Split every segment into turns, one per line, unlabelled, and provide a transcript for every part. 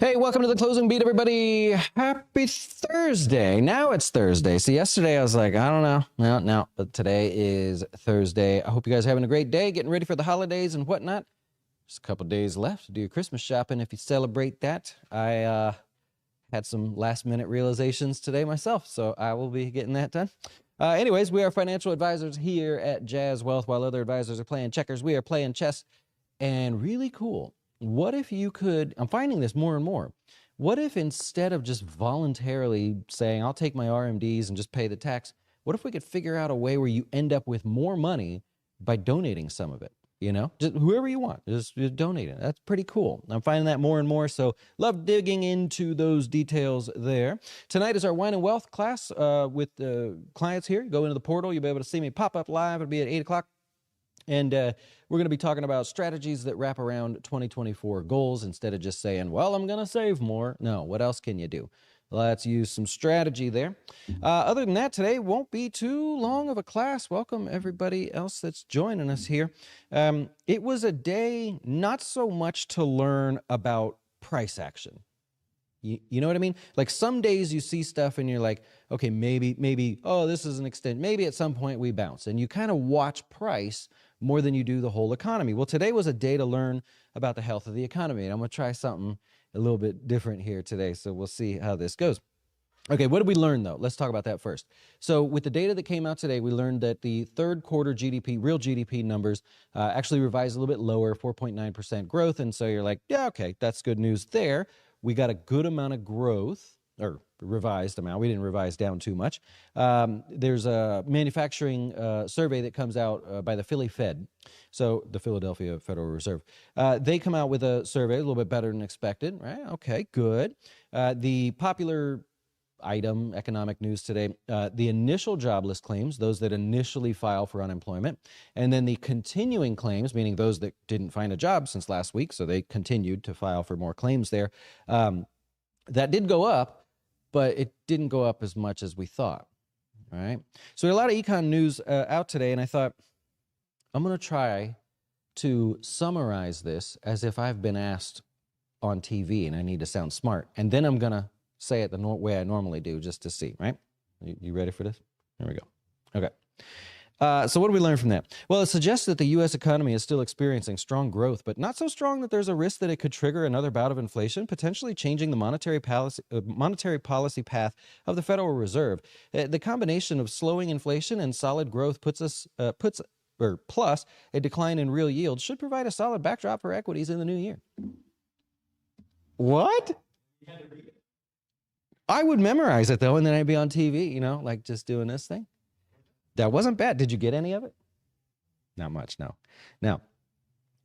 Hey, welcome to the closing beat, everybody. Happy Thursday. Now it's Thursday. So yesterday I was like, I don't know. No, but today is Thursday. I hope you guys are having a great day, getting ready for the holidays and whatnot. Just a couple days left to do your Christmas shopping if you celebrate that. I had some last minute realizations today myself, so I will be getting that done. Anyways, we are financial advisors here at Jazz Wealth. While other advisors are playing checkers, we are playing chess. And really cool. What if you could, I'm finding this more and more. What if instead of just voluntarily saying, I'll take my RMDs and just pay the tax, what if we could figure out a way where you end up with more money by donating some of it? You know, just whoever you want, just donate it. That's pretty cool. I'm finding that more and more. So love digging into those details there. Tonight is our Wine and Wealth class with the clients here. Go into the portal. You'll be able to see me pop up live. It'll be at 8 o'clock. And we're going to be talking about strategies that wrap around 2024 goals instead of just saying, well, I'm going to save more. No, what else can you do? Let's use some strategy there. Other than that, today won't be too long of a class. Welcome everybody else that's joining us here. It was a day not so much to learn about price action. You know what I mean? Like some days you see stuff and you're like, okay, maybe, oh, this is an extent. Maybe at some point we bounce. And you kind of watch price more than you do the whole economy. Well, today was a day to learn about the health of the economy. And I'm going to try something a little bit different here today. So we'll see how this goes. Okay, what did we learn though? Let's talk about that first. So with the data that came out today, we learned that the third quarter GDP, real GDP numbers, actually revised a little bit lower, 4.9% growth. And so you're like, yeah, okay, that's good news there. We got a good amount of growth, or revised amount. We didn't revise down too much. There's a manufacturing survey that comes out by the Philly Fed, so the Philadelphia Federal Reserve. They come out with a survey, a little bit better than expected, right? Okay, good. The popular item, economic news today, the initial jobless claims, those that initially file for unemployment, and then the continuing claims, meaning those that didn't find a job since last week, so they continued to file for more claims there. That did go up, but it didn't go up as much as we thought, all right? So we had a lot of econ news out today, and I thought, I'm going to try to summarize this as if I've been asked on TV and I need to sound smart, and then I'm going to say it the way I normally do just to see, right? You ready for this? Here we go. Okay. So what do we learn from that? Well, it suggests that the U.S. economy is still experiencing strong growth, but not so strong that there's a risk that it could trigger another bout of inflation, potentially changing the monetary policy path of the Federal Reserve. The combination of slowing inflation and solid growth plus a decline in real yield should provide a solid backdrop for equities in the new year. What? I would memorize it, though, and then I'd be on TV, you know, like just doing this thing. That wasn't bad. Did you get any of it? Not much, no. Now,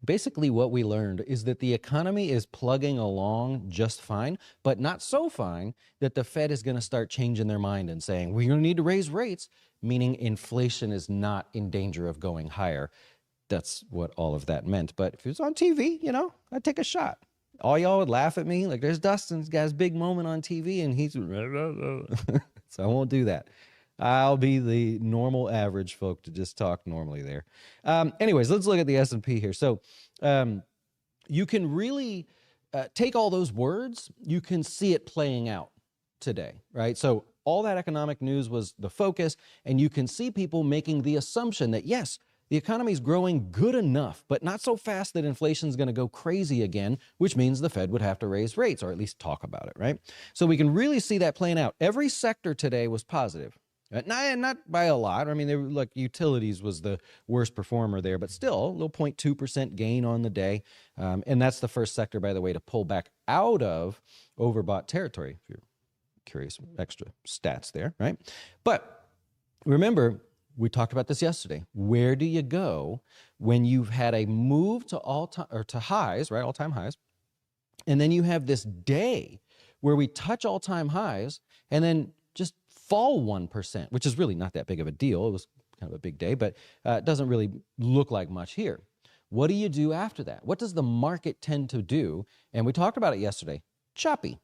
basically what we learned is that the economy is plugging along just fine, but not so fine that the Fed is going to start changing their mind and saying, we're going to need to raise rates, meaning inflation is not in danger of going higher. That's what all of that meant. But if it was on TV, you know, I'd take a shot. All y'all would laugh at me. Like, there's Dustin's got his big moment on TV, and he's... So I won't do that. I'll be the normal average folk to just talk normally there. Anyways, let's look at the S&P here. So you can really take all those words. You can see it playing out today, right? So all that economic news was the focus, and you can see people making the assumption that, yes, the economy is growing good enough, but not so fast that inflation is going to go crazy again, which means the Fed would have to raise rates or at least talk about it, right? So we can really see that playing out. Every sector today was positive. Not by a lot. I mean, they were, like utilities was the worst performer there, but still a little 0.2% gain on the day. And that's the first sector, by the way, to pull back out of overbought territory, if you're curious, extra stats there, right? But remember, we talked about this yesterday. Where do you go when you've had a move to all-time or to highs, right? All-time highs. And then you have this day where we touch all-time highs and then just fall 1%, which is really not that big of a deal. It was kind of a big day, but it doesn't really look like much here. What do you do after that? What does the market tend to do? And we talked about it yesterday. Choppy.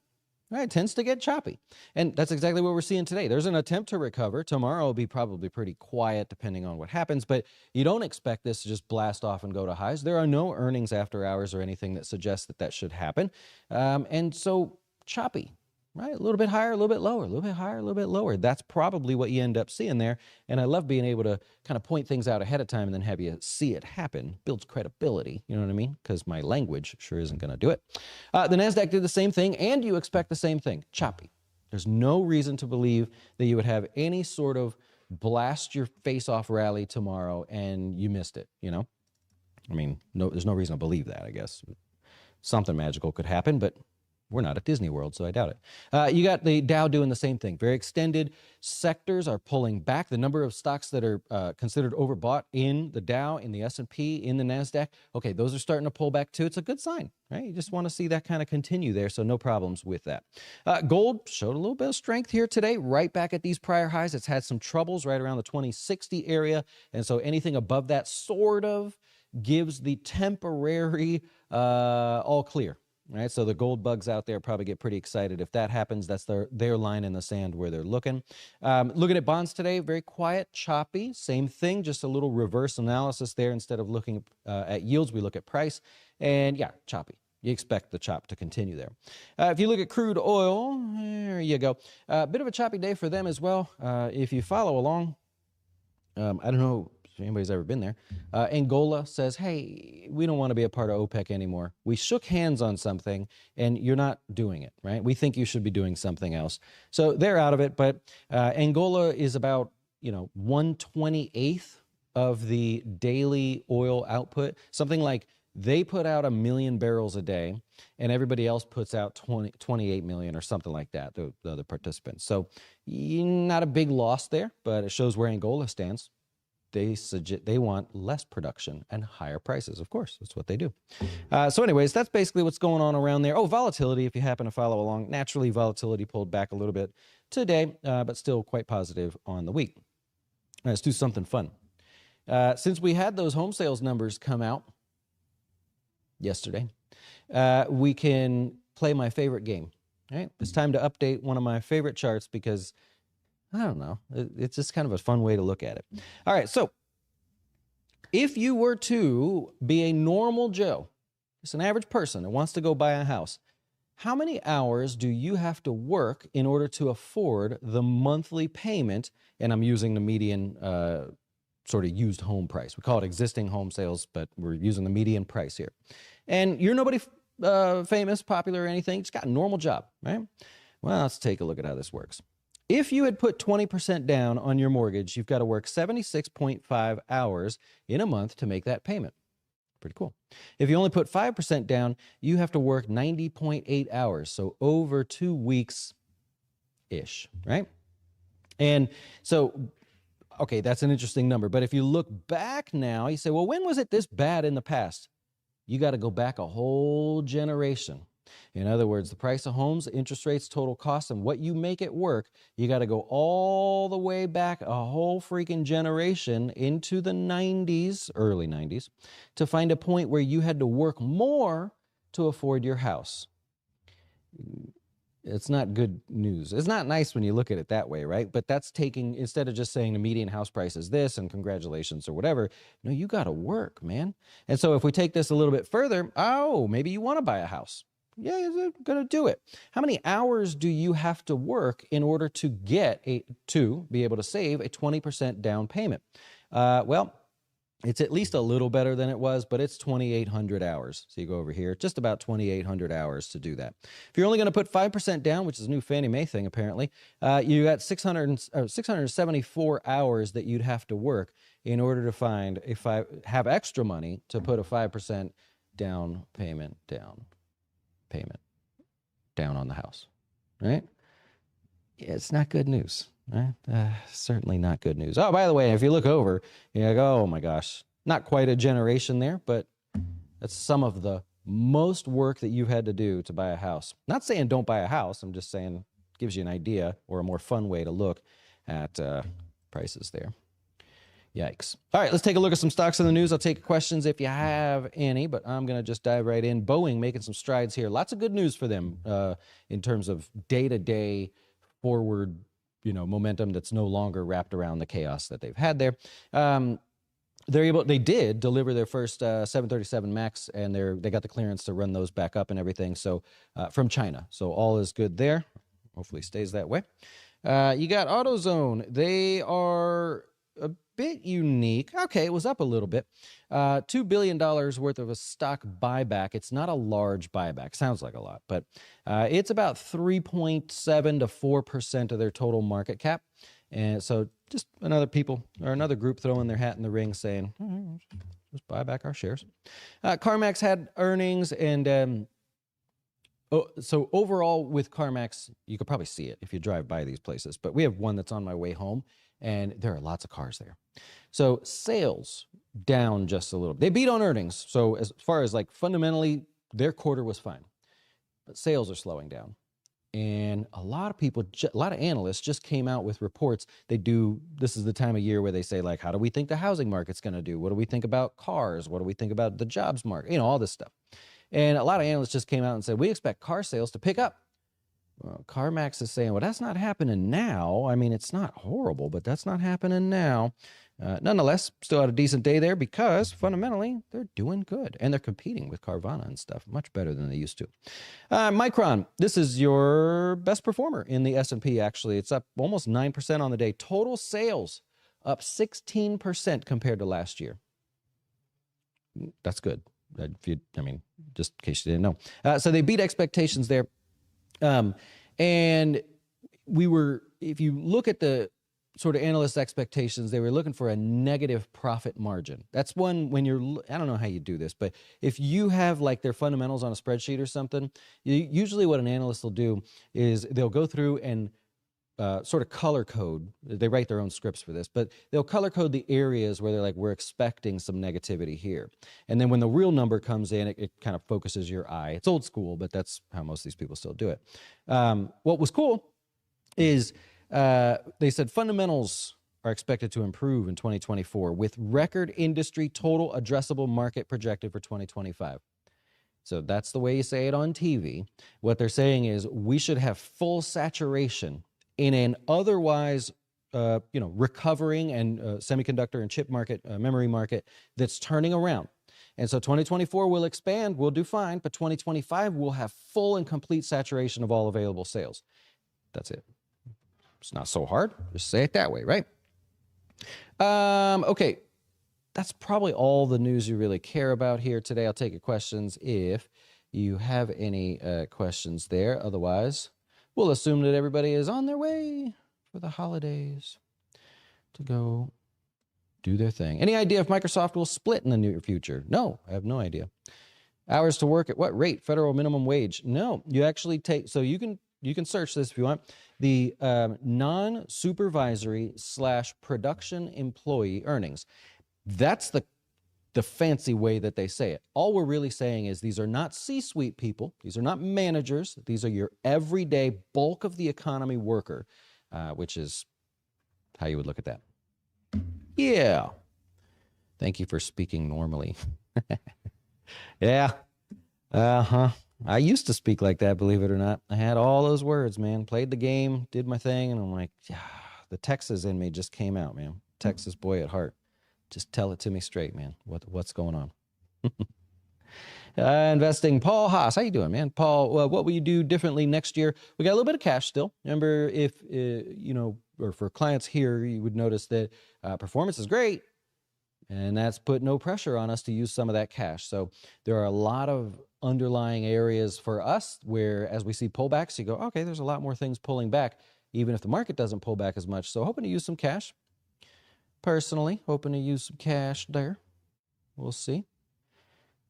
right? It tends to get choppy. And that's exactly what we're seeing today. There's an attempt to recover. Tomorrow will be probably pretty quiet depending on what happens, but you don't expect this to just blast off and go to highs. There are no earnings after hours or anything that suggests that that should happen. And so choppy. Right? A little bit higher, a little bit lower, a little bit higher, a little bit lower. That's probably what you end up seeing there. And I love being able to kind of point things out ahead of time and then have you see it happen. Builds credibility, you know what I mean? Because my language sure isn't going to do it. The NASDAQ did the same thing, and you expect the same thing, choppy. There's no reason to believe that you would have any sort of blast your face off rally tomorrow and you missed it, you know? I mean, there's no reason to believe that, I guess. Something magical could happen, but we're not at Disney World, so I doubt it. You got the Dow doing the same thing. Very extended sectors are pulling back. The number of stocks that are considered overbought in the Dow, in the S&P, in the NASDAQ, okay, those are starting to pull back too. It's a good sign, right? You just want to see that kind of continue there, so no problems with that. Gold showed a little bit of strength here today, right back at these prior highs. It's had some troubles right around the 2060 area, and so anything above that sort of gives the temporary all clear. Right, so the gold bugs out there probably get pretty excited if that happens. That's their line in the sand where they're looking. Looking at bonds today, very quiet, choppy. Same thing, just a little reverse analysis there. Instead of looking at yields, we look at price. And yeah, choppy. You expect the chop to continue there. If you look at crude oil, there you go. A bit of a choppy day for them as well. If you follow along, I don't know if anybody's ever been there. Angola says, hey, we don't want to be a part of OPEC anymore. We shook hands on something and you're not doing it, right? We think you should be doing something else. So they're out of it, but Angola is about, 1/28th of the daily oil output. Something like they put out 1 million barrels a day and everybody else puts out 28 million or something like that, the other participants. So not a big loss there, but it shows where Angola stands. They want less production and higher prices. Of course, that's what they do. So anyways, that's basically what's going on around there. Oh, volatility, if you happen to follow along. Naturally, volatility pulled back a little bit today, but still quite positive on the week. Let's do something fun. Since we had those home sales numbers come out yesterday, we can play my favorite game. Right? It's time to update one of my favorite charts because I don't know. It's just kind of a fun way to look at it. All right, so if you were to be a normal Joe, just an average person that wants to go buy a house, how many hours do you have to work in order to afford the monthly payment? And I'm using the median sort of used home price. We call it existing home sales, but we're using the median price here. And you're nobody famous, popular, or anything. Just got a normal job, right? Well, let's take a look at how this works. If you had put 20% down on your mortgage, you've got to work 76.5 hours in a month to make that payment. Pretty cool. If you only put 5% down, you have to work 90.8 hours, so over 2 weeks-ish, right? And so, okay, that's an interesting number. But if you look back now, you say, well, when was it this bad in the past? You got to go back a whole generation. In other words, the price of homes, interest rates, total costs, and what you make it work, you got to go all the way back a whole freaking generation into the 90s, early 90s, to find a point where you had to work more to afford your house. It's not good news. It's not nice when you look at it that way, right? But that's taking, instead of just saying the median house price is this and congratulations or whatever, no, you got to work, man. And so if we take this a little bit further, oh, maybe you want to buy a house. Yeah, you're going to do it. How many hours do you have to work in order to be able to save a 20% down payment? Well, it's at least a little better than it was, but it's 2,800 hours. So you go over here, just about 2,800 hours to do that. If you're only going to put 5% down, which is a new Fannie Mae thing apparently, you got 674 hours that you'd have to work in order to have extra money to put a 5% down payment down on the house, right? Yeah, it's not good news, right? Certainly not good news. Oh, by the way, if you look over, you go, oh my gosh, not quite a generation there, but that's some of the most work that you've had to do to buy a house. Not saying don't buy a house. I'm just saying it gives you an idea or a more fun way to look at prices there. Yikes. All right, let's take a look at some stocks in the news. I'll take questions if you have any, but I'm going to just dive right in. Boeing making some strides here. Lots of good news for them in terms of day-to-day forward, momentum that's no longer wrapped around the chaos that they've had there. They did deliver their first 737 Max, and they got the clearance to run those back up and everything. So from China, so all is good there. Hopefully, stays that way. You got AutoZone. They are a bit unique. Okay, it was up a little bit. $2 billion worth of a stock buyback. It's not a large buyback. Sounds like a lot, but it's about 3.7 to 4% of their total market cap. And so just another group throwing their hat in the ring saying, just buy back our shares. CarMax had earnings, and so overall with CarMax, you could probably see it if you drive by these places, but we have one that's on my way home, and there are lots of cars there. So sales down just a little. They beat on earnings. So as far as like fundamentally, their quarter was fine, but sales are slowing down. And a lot of analysts just came out with reports. This is the time of year where they say, like, how do we think the housing market's going to do? What do we think about cars? What do we think about the jobs market? All this stuff. And a lot of analysts just came out and said, we expect car sales to pick up. Well, CarMax is saying, well, that's not happening now. I mean, it's not horrible, but that's not happening now. Nonetheless, still had a decent day there because fundamentally they're doing good and they're competing with Carvana and stuff much better than they used to. Micron, this is your best performer in the S&P. Actually, it's up almost 9% on the day. Total sales up 16% compared to last year. That's good. Just in case you didn't know. So they beat expectations there. And if you look at the sort of analyst expectations, they were looking for a negative profit margin. That's one when I don't know how you do this, but if you have like their fundamentals on a spreadsheet or something, usually what an analyst will do is they'll go through and sort of color code. They write their own scripts for this, but they'll color code the areas where they're like, we're expecting some negativity here. And then when the real number comes in, it kind of focuses your eye. It's old school, but that's how most of these people still do it. What was cool is they said fundamentals are expected to improve in 2024 with record industry total addressable market projected for 2025. So that's the way you say it on TV. What they're saying is we should have full saturation in an otherwise, recovering and semiconductor and chip market, memory market that's turning around. And so 2024 will expand, we'll do fine, but 2025 we'll have full and complete saturation of all available sales. That's it. It's not so hard. Just say it that way, right? Okay. That's probably all the news you really care about here today. I'll take your questions if you have any questions there. Otherwise, we'll assume that everybody is on their way for the holidays to go do their thing. Any idea if Microsoft will split in the near future? No, I have no idea. Hours to work at what rate? Federal minimum wage? No, you actually so you can search this if you want. The non-supervisory / production employee earnings. That's the fancy way that they say it. All we're really saying is these are not C-suite people. These are not managers. These are your everyday bulk of the economy worker, which is how you would look at that. Yeah. Thank you for speaking normally. Yeah. I used to speak like that, believe it or not. I had all those words, man. Played the game, did my thing, and I'm like, yeah, the Texas in me just came out, man. Texas boy at heart. Just tell it to me straight, man. What's going on? Investing. Paul Haas, how you doing, man? Paul, what will you do differently next year? We got a little bit of cash still. Remember, if, or for clients here, you would notice that performance is great, and that's put no pressure on us to use some of that cash. So there are a lot of underlying areas for us where, as we see pullbacks, you go, okay, there's a lot more things pulling back, even if the market doesn't pull back as much. So hoping to use some cash. Personally, hoping to use some cash there. We'll see.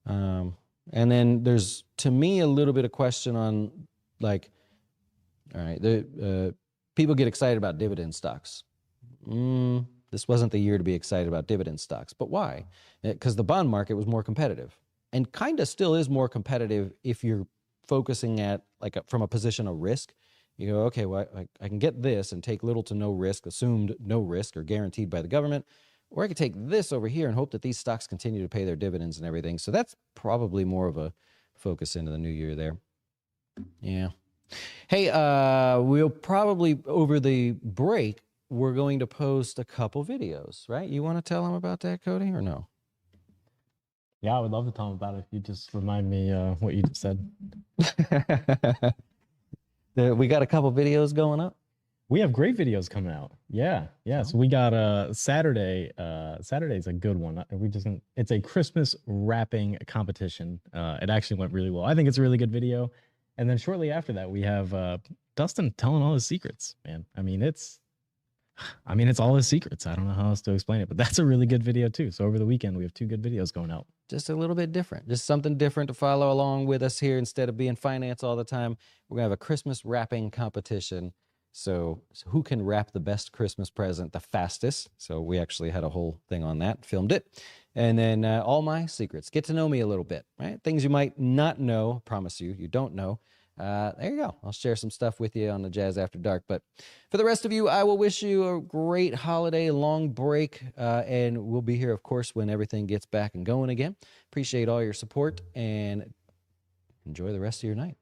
And then there's, to me, a little bit of question on, like, all right, people get excited about dividend stocks. This wasn't the year to be excited about dividend stocks. But why? Because the bond market was more competitive. And kind of still is more competitive if you're focusing at, from a position of risk. You go, okay, well, I can get this and take little to no risk, assumed no risk or guaranteed by the government, or I could take this over here and hope that these stocks continue to pay their dividends and everything. So that's probably more of a focus into the new year there. Yeah. Hey, we'll probably, over the break, we're going to post a couple videos, right? You want to tell them about that, Cody, or no?
Yeah, I would love to tell them about it if you just remind me what you just said.
We got a couple videos going up.
We have great videos coming out. Yeah. So we got Saturday. Saturday's a good one. It's a Christmas wrapping competition. It actually went really well. I think it's a really good video. And then shortly after that, we have Dustin telling all his secrets, man. I mean, it's all his secrets. I don't know how else to explain it, but that's a really good video too. So over the weekend, we have 2 good videos going out.
Just a little bit different, just something different to follow along with us here. Instead of being finance all the time, we're gonna have a Christmas wrapping competition. So who can wrap the best Christmas present the fastest? So we actually had a whole thing on that, filmed it. And then all my secrets, get to know me a little bit, right? Things you might not know, promise you don't know. There you go. I'll share some stuff with you on the Jazz After Dark. But for the rest of you, I will wish you a great holiday, long break. And we'll be here, of course, when everything gets back and going again. Appreciate all your support and enjoy the rest of your night.